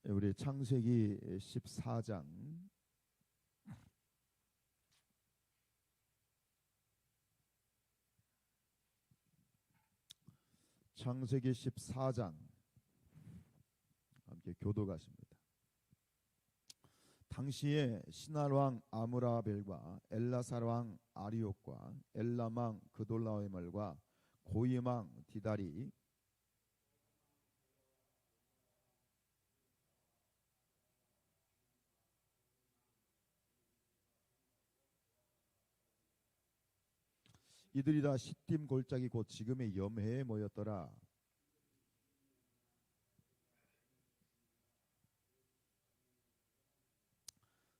우리 창세기 14장 창세기 14장 함께 교도가십니다. 당시에 시날 왕 아므라벨과 엘라살 왕 아리옥과 엘람 왕 그돌라오멜과 고임 왕 디달이 이들이 다 시딤 골짜기 곧 지금의 염해에 모였더라.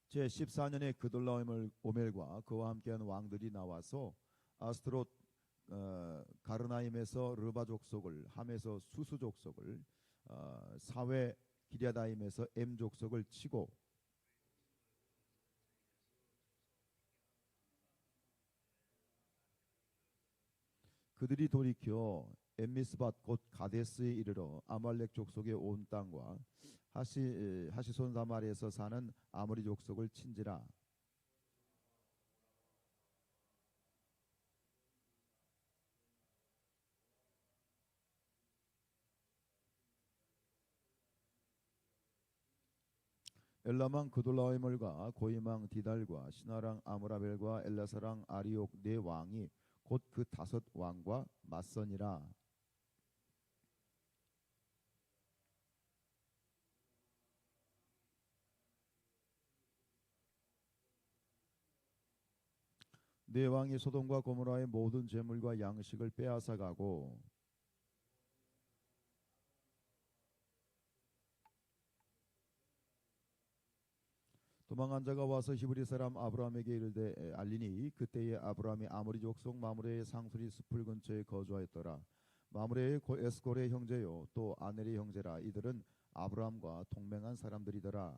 제 14년에 그돌라오멜과 그와 함께한 왕들이 나와서 아스트롯 가르나임에서 르바 족속을, 함에서 수수 족속을, 사회 기랴다임에서 엠 족속을 치고 그들이 돌이켜 엠미스밭 곧 가데스에 이르러 아말렉 족속의 온 땅과 하시손 사마리에서 사는 아모리 족속을 친지라. 엘라망 그돌라오멜과 고이망 디달과 시나랑 아므라벨과 엘라사랑 아리옥 네 왕이 곧 그 다섯 왕과 맞서니라. 네 왕이 소돔과 고모라의 모든 재물과 양식을 빼앗아 가고 도망한 자가 와서 히브리 사람 아브라함에게 이르되 알리니 그때에 아브라함이 아모리 족속 마므레의 상수리 숲을 근처에 거주하였더라. 마므레의 에스골의 형제요 또 아넬의 형제라. 이들은 아브라함과 동맹한 사람들이더라.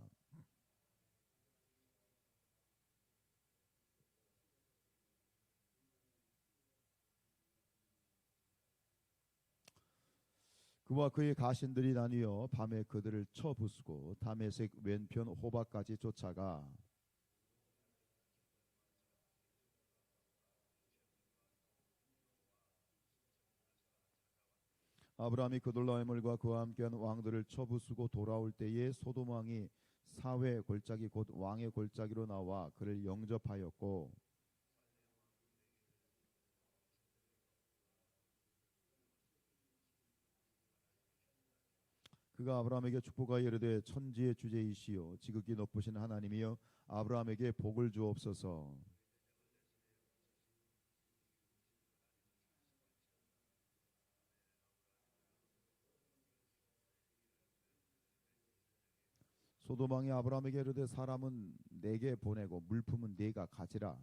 그와 그의 가신들이 나뉘어 밤에 그들을 쳐 부수고 다메섹 왼편 호바까지 쫓아가 아브라함이 그돌라오멜과 그와 함께한 왕들을 쳐 부수고 돌아올 때에 소돔 왕이 사회 골짜기 곧 왕의 골짜기로 나와 그를 영접하였고 그가 아브라함에게 축복하여 이르되 천지의 주제이시요 지극히 높으신 하나님이여 아브라함에게 복을 주옵소서. 소돔 왕이 아브라함에게 이르되 사람은 내게 보내고 물품은 네가 가지라.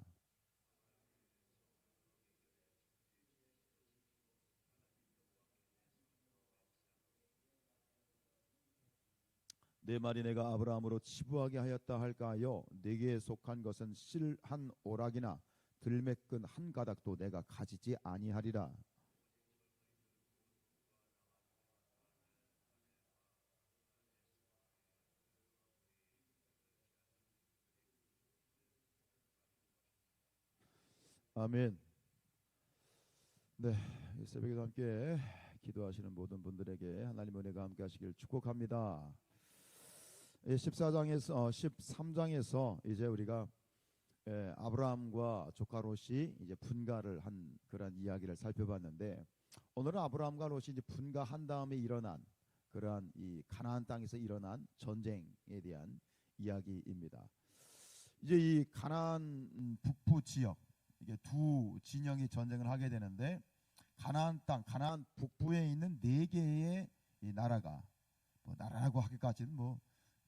내 말이 내가 아브라함으로 치부하게 하였다 할까하여 네게 속한 것은 실 한 오락이나 들매끈 한 가닥도 내가 가지지 아니하리라. 아멘. 네, 이 새벽에도 함께 기도하시는 모든 분들에게 하나님 은혜가 함께 하시길 축복합니다. 14장에서 13장에서 이제 우리가 아브라함과 조카 롯이 이제 분가를 한 그런 이야기를 살펴봤는데 오늘은 아브라함과 롯이 이제 분가한 다음에 일어난 그러한 이 가나안 땅에서 일어난 전쟁에 대한 이야기입니다. 이제 이 가나안 북부 지역 이게 두 진영이 전쟁을 하게 되는데 가나안 땅, 가나안 북부에 있는 네 개의 이 나라가 뭐 나라라고 하기까지는 뭐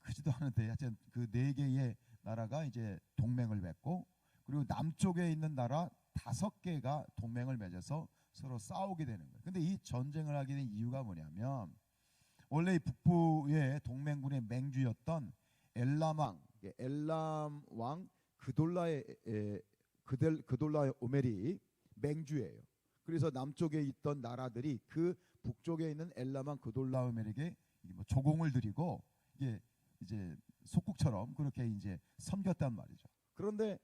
크지도 않은데 하여튼 그 네 개의 나라가 이제 동맹을 맺고 그리고 남쪽에 있는 나라 5개가 동맹을 맺어서 서로 싸우게 되는 거예요. 근데 이 전쟁을 하게 된 이유가 뭐냐면 원래 북부의 동맹군의 맹주였던 엘람 왕 그돌라의 오멜이 맹주예요. 그래서 남쪽에 있던 나라들이 그 북쪽에 있는 엘람 왕 그돌라오멜에게 뭐 조공을 드리고 이게 이제 속국처럼 그렇게 이제 섬겼단 말이죠. 그런데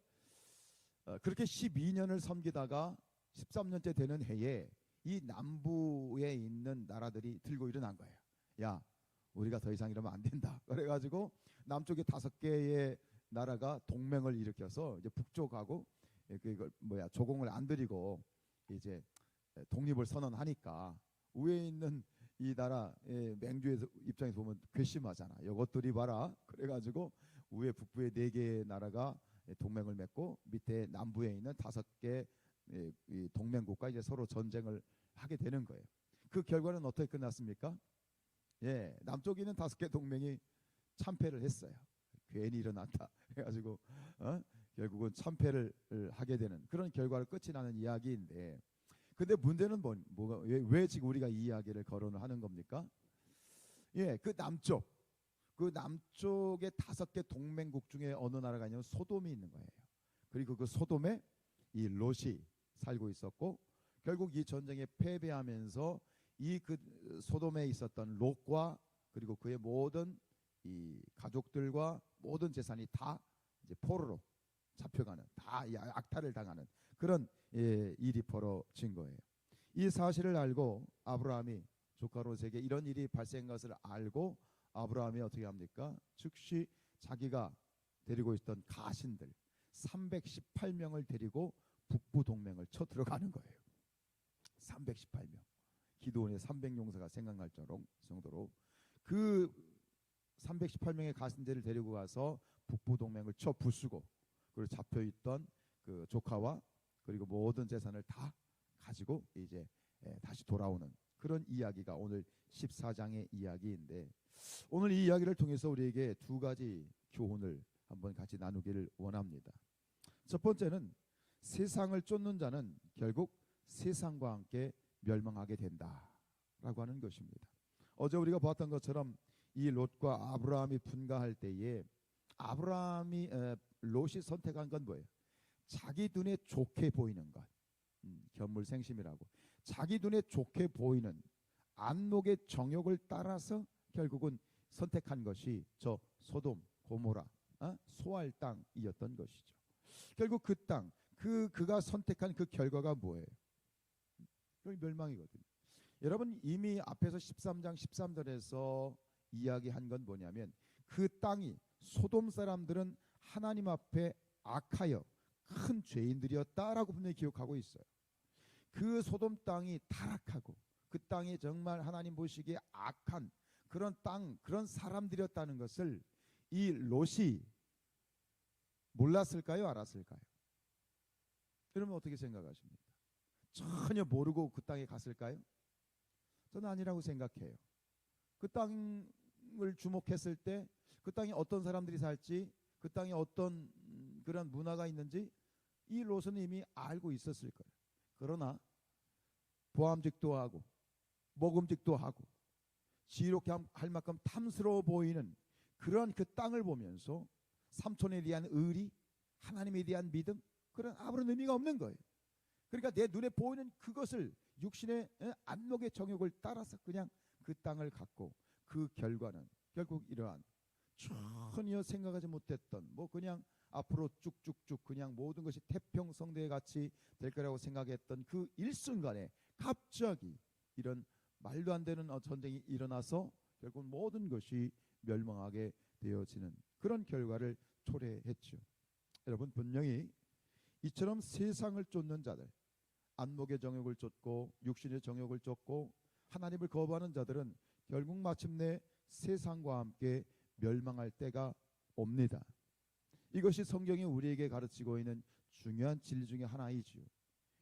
그렇게 12년을 섬기다가 13년째 되는 해에 이 남부에 있는 나라들이 들고 일어난 거예요. 야, 우리가 더 이상 이러면 안 된다. 그래가지고 남쪽에 5개의 나라가 동맹을 일으켜서 이제 북쪽하고 그 조공을 안 들이고 이제 독립을 선언하니까 위에 있는 이 나라의 맹주의 입장에서 보면 괘씸하잖아. 이것들이 봐라. 그래가지고 위에 북부의 4개의 나라가 동맹을 맺고 밑에 남부에 있는 5개 동맹국과 이제 서로 전쟁을 하게 되는 거예요. 그 결과는 어떻게 끝났습니까? 예, 남쪽에 있는 5개 동맹이 참패를 했어요. 괜히 일어났다. 그래가지고 결국은 참패를 하게 되는 그런 결과를 끝이 나는 이야기인데, 근데 문제는 왜 지금 우리가 이 이야기를 거론을 하는 겁니까? 예, 그 남쪽의 5개 동맹국 중에 어느 나라가 있냐면 소돔이 있는 거예요. 그리고 그 소돔에 이 롯이 살고 있었고, 결국 이 전쟁에 패배하면서 이 그 소돔에 있었던 롯과 그리고 그의 모든 이 가족들과 모든 재산이 다 이제 포로로 잡혀가는, 다 악탈을 당하는 그런 일이 벌어진 거예요. 이 사실을 알고 아브라함이 조카 롯에게 이런 일이 발생한 것을 알고 아브라함이 어떻게 합니까? 즉시 자기가 데리고 있던 가신들 318명을 데리고 북부 동맹을 쳐 들어가는 거예요. 318명. 기드온의 300용사가 생각날 정도로 그 318명의 가신들을 데리고 가서 북부 동맹을 쳐 부수고, 그리고 잡혀 있던 그 조카와 그리고 모든 재산을 다 가지고 이제 다시 돌아오는 그런 이야기가 오늘 14장의 이야기인데, 오늘 이 이야기를 통해서 우리에게 2가지 교훈을 한번 같이 나누기를 원합니다. 첫 번째는 세상을 쫓는 자는 결국 세상과 함께 멸망하게 된다라고 하는 것입니다. 어제 우리가 봤던 것처럼 이 롯과 아브라함이 분가할 때에 롯이 선택한 건 뭐예요? 자기 눈에 좋게 보이는 것, 견물생심이라고 자기 눈에 좋게 보이는 안목의 정욕을 따라서 결국은 선택한 것이 저 소돔, 고모라, 소알 땅이었던 것이죠. 결국 그 땅, 그가 선택한 그 결과가 뭐예요? 멸망이거든요. 여러분, 이미 앞에서 13장 13절에서 이야기한 건 뭐냐면, 그 땅이, 소돔 사람들은 하나님 앞에 악하여 큰 죄인들이었다라고 분명히 기록하고 있어요. 그 소돔 땅이 타락하고 그 땅이 정말 하나님 보시기에 악한 그런 땅, 그런 사람들이었다는 것을 이 롯이 몰랐을까요? 알았을까요? 여러분 어떻게 생각하십니까? 전혀 모르고 그 땅에 갔을까요? 저는 아니라고 생각해요. 그 땅을 주목했을 때 그 땅에 어떤 사람들이 살지, 그 땅에 어떤 그런 문화가 있는지 이 롯은 이미 알고 있었을 거예요. 그러나 보암직도 하고 먹음직도 하고 지혜롭게 할 만큼 탐스러워 보이는 그런 그 땅을 보면서 삼촌에 대한 의리, 하나님에 대한 믿음, 그런 아무런 의미가 없는 거예요. 그러니까 내 눈에 보이는 그것을 육신의 안목의 정욕을 따라서 그냥 그 땅을 갖고, 그 결과는 결국 이러한 전혀 생각하지 못했던 그냥 앞으로 쭉쭉쭉 그냥 모든 것이 태평성대 같이 될 거라고 생각했던 그 일순간에 갑자기 이런 말도 안 되는 전쟁이 일어나서 결국 모든 것이 멸망하게 되어지는 그런 결과를 초래했죠. 여러분, 분명히 이처럼 세상을 쫓는 자들, 안목의 정욕을 쫓고 육신의 정욕을 쫓고 하나님을 거부하는 자들은 결국 마침내 세상과 함께 멸망할 때가 옵니다. 이것이 성경이 우리에게 가르치고 있는 중요한 진리 중에 하나이지요.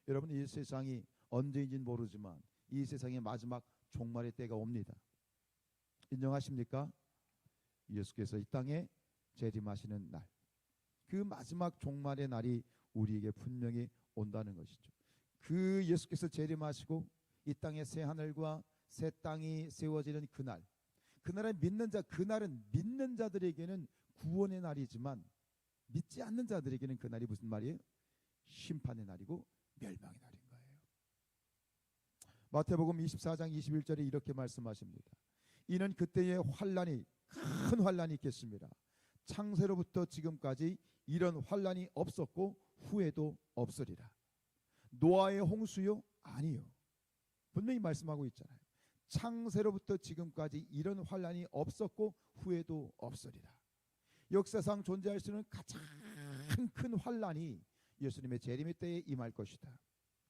여러분, 이 세상이 언제인지는 모르지만 이 세상의 마지막 종말의 때가 옵니다. 인정하십니까? 예수께서 이 땅에 재림하시는 날, 그 마지막 종말의 날이 우리에게 분명히 온다는 것이죠. 그 예수께서 재림하시고 이 땅에 새 하늘과 새 땅이 세워지는 그날, 그날에 믿는 자, 그날은 믿는 자들에게는 구원의 날이지만 믿지 않는 자들에게는 그날이 무슨 말이에요? 심판의 날이고 멸망의 날인 거예요. 마태복음 24장 21절에 이렇게 말씀하십니다. 이는 그때의 환란이 큰 환란이 있겠습니다. 창세로부터 지금까지 이런 환란이 없었고 후에도 없으리라. 노아의 홍수요? 아니요. 분명히 말씀하고 있잖아요. 창세로부터 지금까지 이런 환란이 없었고 후에도 없으리라. 역사상 존재할 수 있는 가장 큰 환란이 예수님의 재림의 때에 임할 것이다.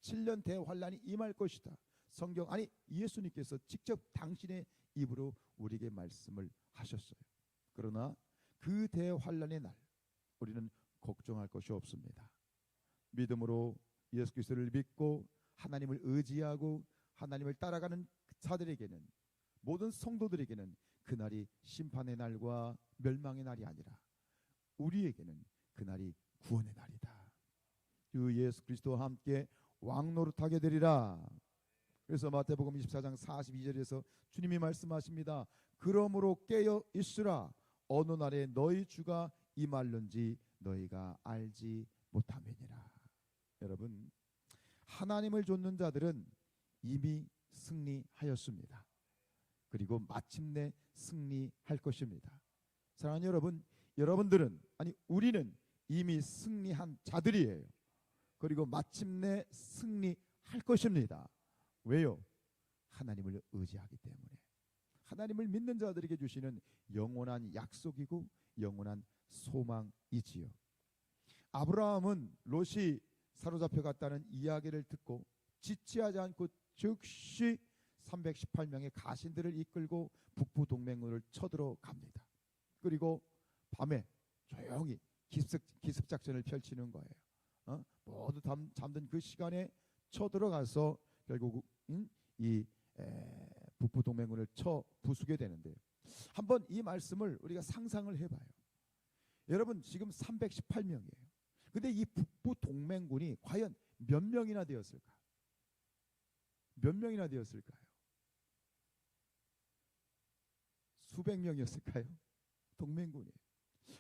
7년 대환란이 임할 것이다. 성경 아니 예수님께서 직접 당신의 입으로 우리에게 말씀을 하셨어요. 그러나 그 대환란의 날 우리는 걱정할 것이 없습니다. 믿음으로 예수 그리스도를 믿고 하나님을 의지하고 하나님을 따라가는 자들에게는, 모든 성도들에게는 그날이 심판의 날과 멸망의 날이 아니라 우리에게는 그날이 구원의 날이다. 그 예수 그리스도와 함께 왕노릇하게 되리라. 그래서 마태복음 24장 42절에서 주님이 말씀하십니다. 그러므로 깨어 있으라. 어느 날에 너희 주가 임할는지 너희가 알지 못함이니라. 여러분, 하나님을 좇는 자들은 이미 승리하였습니다. 그리고 마침내 승리할 것입니다. 사랑하는 여러분, 여러분들은 아니 우리는 이미 승리한 자들이에요. 그리고 마침내 승리할 것입니다. 왜요? 하나님을 의지하기 때문에. 하나님을 믿는 자들에게 주시는 영원한 약속이고 영원한 소망이지요. 아브라함은 롯이 사로잡혀 갔다는 이야기를 듣고 지체하지 않고 즉시 318명의 가신들을 이끌고 북부 동맹군을 쳐들어 갑니다. 그리고 밤에 조용히 기습 작전을 펼치는 거예요. 모두 잠든 그 시간에 쳐들어가서 결국 이 북부 동맹군을 쳐 부수게 되는데, 한번 이 말씀을 우리가 상상을 해봐요. 여러분, 지금 318명이에요. 근데 이 북부 동맹군이 과연 몇 명이나 되었을까요? 몇 명이나 되었을까요? 수백 명이었을까요? 동맹군이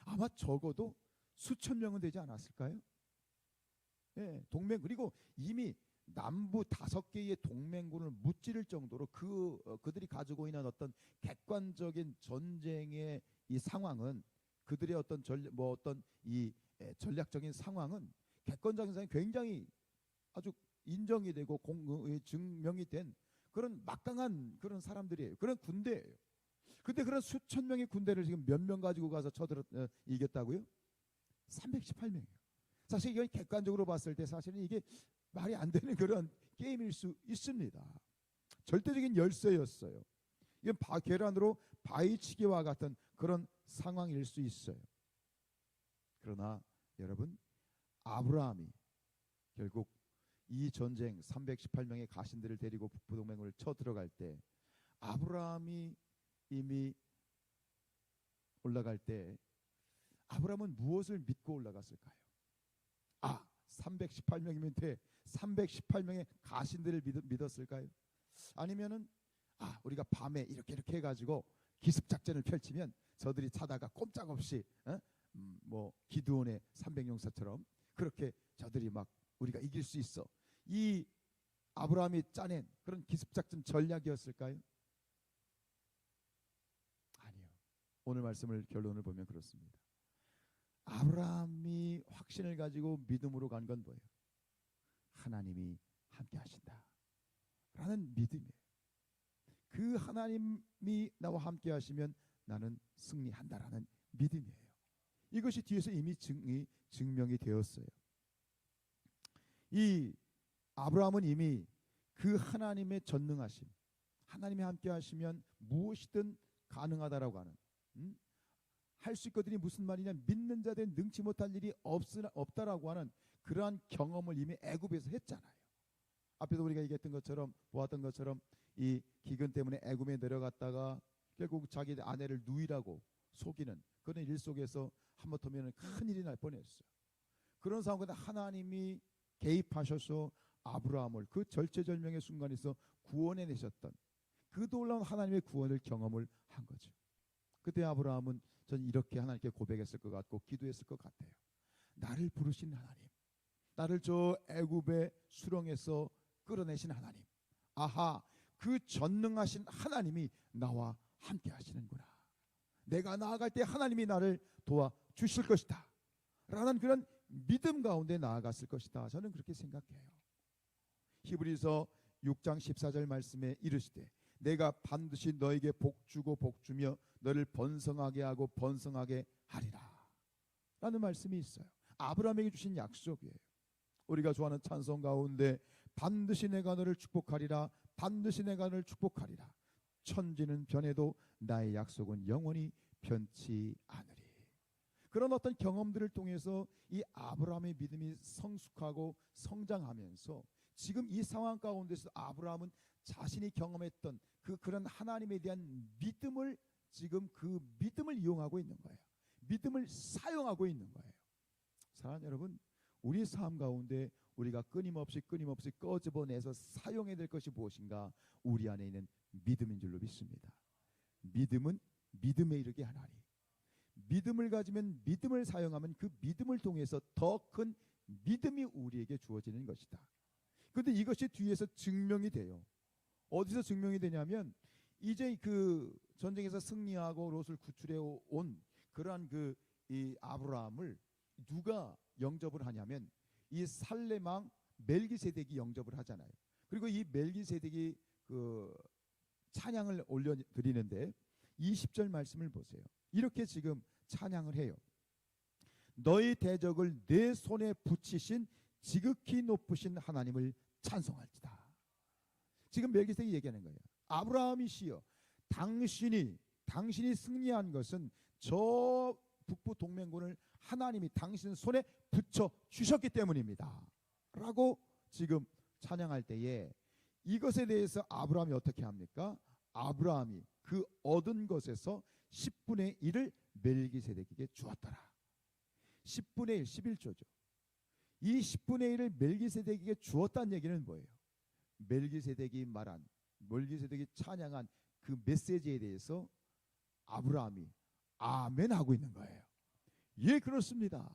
아마 적어도 수천 명은 되지 않았을까요? 예, 동맹. 그리고 이미 남부 5개의 동맹군을 무찌를 정도로 그들이 가지고 있는 어떤 객관적인 전쟁의 이 상황은, 그들의 어떤 전략적인 상황은 객관적인 상황이 굉장히 아주 인정이 되고 증명이 된 그런 막강한 그런 사람들이에요. 그런 군대예요. 근데 그런 수천 명의 군대를 지금 몇 명 가지고 가서 이겼다고요? 318명이에요. 사실 이건 객관적으로 봤을 때 사실은 이게 말이 안 되는 그런 게임일 수 있습니다. 절대적인 열세였어요. 이건 계란으로 바위치기와 같은 그런 상황일 수 있어요. 그러나 여러분, 아브라함이 결국 이 전쟁 318명의 가신들을 데리고 북부동맹을 쳐 들어갈 때, 아브라함이 이미 올라갈 때 아브라함은 무엇을 믿고 올라갔을까요? 318명이면 돼. 318명의 가신들을 믿었을까요? 아니면은 우리가 밤에 이렇게 해가지고 기습작전을 펼치면 저들이 차다가 꼼짝없이 기드온의 300용사처럼 그렇게 저들이 막 우리가 이길 수 있어. 이 아브라함이 짜낸 그런 기습작전 전략이었을까요? 아니요. 오늘 말씀을 결론을 보면 그렇습니다. 아브라함이 확신을 가지고 믿음으로 간 건 뭐예요? 하나님이 함께 하신다 라는 믿음이에요. 그 하나님이 나와 함께 하시면 나는 승리한다라는 믿음이에요. 이것이 뒤에서 이미 증명이 되었어요. 이 아브라함은 이미 그 하나님의 전능하심, 하나님이 함께 하시면 무엇이든 가능하다라고 하는, 할 수 있거든이 무슨 말이냐, 믿는 자들은 능치 못할 일이 없다라고 하는 그러한 경험을 이미 애굽에서 했잖아요. 앞에서 우리가 얘기했던 것처럼, 보았던 것처럼 이 기근 때문에 애굽에 내려갔다가 결국 자기 아내를 누이라고 속이는 그런 일 속에서 하마터면 큰 일이 날 뻔했어요. 그런 상황에 하나님이 개입하셔서 아브라함을 그 절체절명의 순간에서 구원해내셨던 그 놀라운 하나님의 구원을 경험을 한 거죠. 그때 아브라함은 전 이렇게 하나님께 고백했을 것 같고 기도했을 것 같아요. 나를 부르신 하나님, 나를 저 애굽의 수렁에서 끌어내신 하나님, 그 전능하신 하나님이 나와 함께 하시는구나. 내가 나아갈 때 하나님이 나를 도와주실 것이다 라는 그런 믿음 가운데 나아갔을 것이다. 저는 그렇게 생각해요. 히브리서 6장 14절 말씀에 이르시되 내가 반드시 너에게 복주고 복주며 너를 번성하게 하고 번성하게 하리라 라는 말씀이 있어요. 아브라함에게 주신 약속이에요. 우리가 좋아하는 찬송 가운데 반드시 내가 너를 축복하리라, 반드시 내가 너를 축복하리라, 천지는 변해도 나의 약속은 영원히 변치 않으리. 그런 어떤 경험들을 통해서 이 아브라함의 믿음이 성숙하고 성장하면서 지금 이 상황 가운데서 아브라함은 자신이 경험했던 그런 하나님에 대한 믿음을 지금 그 믿음을 이용하고 있는 거예요. 믿음을 사용하고 있는 거예요. 사랑하는 여러분, 우리 삶 가운데 우리가 끊임없이 꺼집어내서 사용해야 될 것이 무엇인가? 우리 안에 있는 믿음인 줄로 믿습니다. 믿음은 믿음에 이르게 하나니, 믿음을 가지면 믿음을 사용하면 그 믿음을 통해서 더 큰 믿음이 우리에게 주어지는 것이다. 그런데 이것이 뒤에서 증명이 돼요. 어디서 증명이 되냐면 이제 그 전쟁에서 승리하고 롯을 구출해 온 그러한 이 아브라함을 누가 영접을 하냐면 이 살레망 멜기세덱이 영접을 하잖아요. 그리고 이 멜기세덱이 그 찬양을 올려드리는데 20절 말씀을 보세요. 이렇게 지금 찬양을 해요. 너희 대적을 내 손에 붙이신 지극히 높으신 하나님을 찬송할지다. 지금 멜기세덱이 얘기하는 거예요. 아브라함이시여, 당신이 승리한 것은 저 북부 동맹군을 하나님이 당신 손에 붙여 주셨기 때문입니다 라고 지금 찬양할 때에 이것에 대해서 아브라함이 어떻게 합니까? 아브라함이 그 얻은 것에서 10분의 1을 멜기세덱에게 주었더라. 10분의 1, 11조죠. 이 10분의 1을 멜기세덱에게 주었다는 얘기는 뭐예요? 멜기세덱이 찬양한 그 메시지에 대해서 아브라함이 아멘 하고 있는 거예요. 예, 그렇습니다.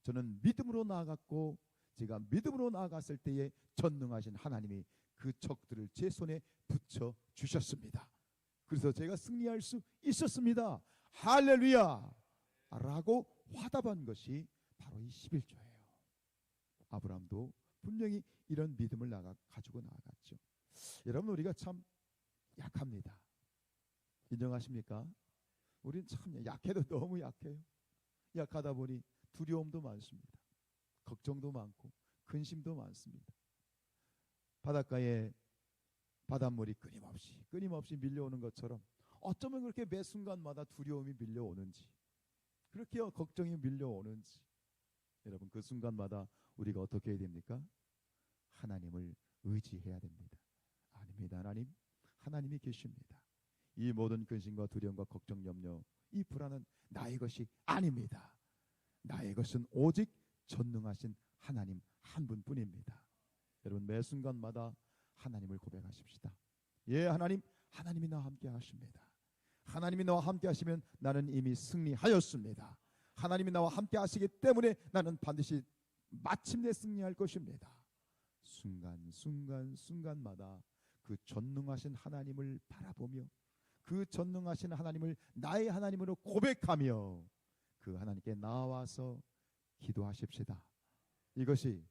저는 믿음으로 나아갔고 제가 믿음으로 나아갔을 때에 전능하신 하나님이 그 적들을 제 손에 붙여 주셨습니다. 그래서 제가 승리할 수 있었습니다. 할렐루야 라고 화답한 것이 바로 이 11조예요. 아브라함도 분명히 이런 믿음을 가지고 나아갔죠. 여러분, 우리가 참 약합니다. 인정하십니까? 우리는 참 약해도 너무 약해요. 약하다 보니 두려움도 많습니다. 걱정도 많고 근심도 많습니다. 바닷가에 바닷물이 끊임없이 밀려오는 것처럼 어쩌면 그렇게 매 순간마다 두려움이 밀려오는지, 그렇게 걱정이 밀려오는지, 여러분 그 순간마다 우리가 어떻게 해야 됩니까? 하나님을 의지해야 됩니다. 아닙니다. 하나님이 계십니다. 이 모든 근심과 두려움과 걱정, 염려, 이 불안은 나의 것이 아닙니다. 나의 것은 오직 전능하신 하나님 한 분뿐입니다. 여러분 매 순간마다 하나님을 고백하십시다. 예, 하나님이 나와 함께 하십니다. 하나님이 나와 함께 하시면 나는 이미 승리하였습니다. 하나님이 나와 함께 하시기 때문에 나는 반드시 마침내 승리할 것입니다. 순간마다 그 전능하신 하나님을 바라보며 그 전능하신 하나님을 나의 하나님으로 고백하며 그 하나님께 나와서 기도하십시다. 이것이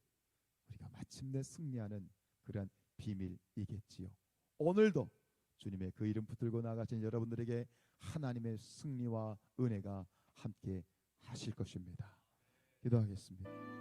우리가 마침내 승리하는 그러한 비밀이겠지요. 오늘도 주님의 그 이름 붙들고 나가신 여러분들에게 하나님의 승리와 은혜가 함께 하실 것입니다. 기도하겠습니다.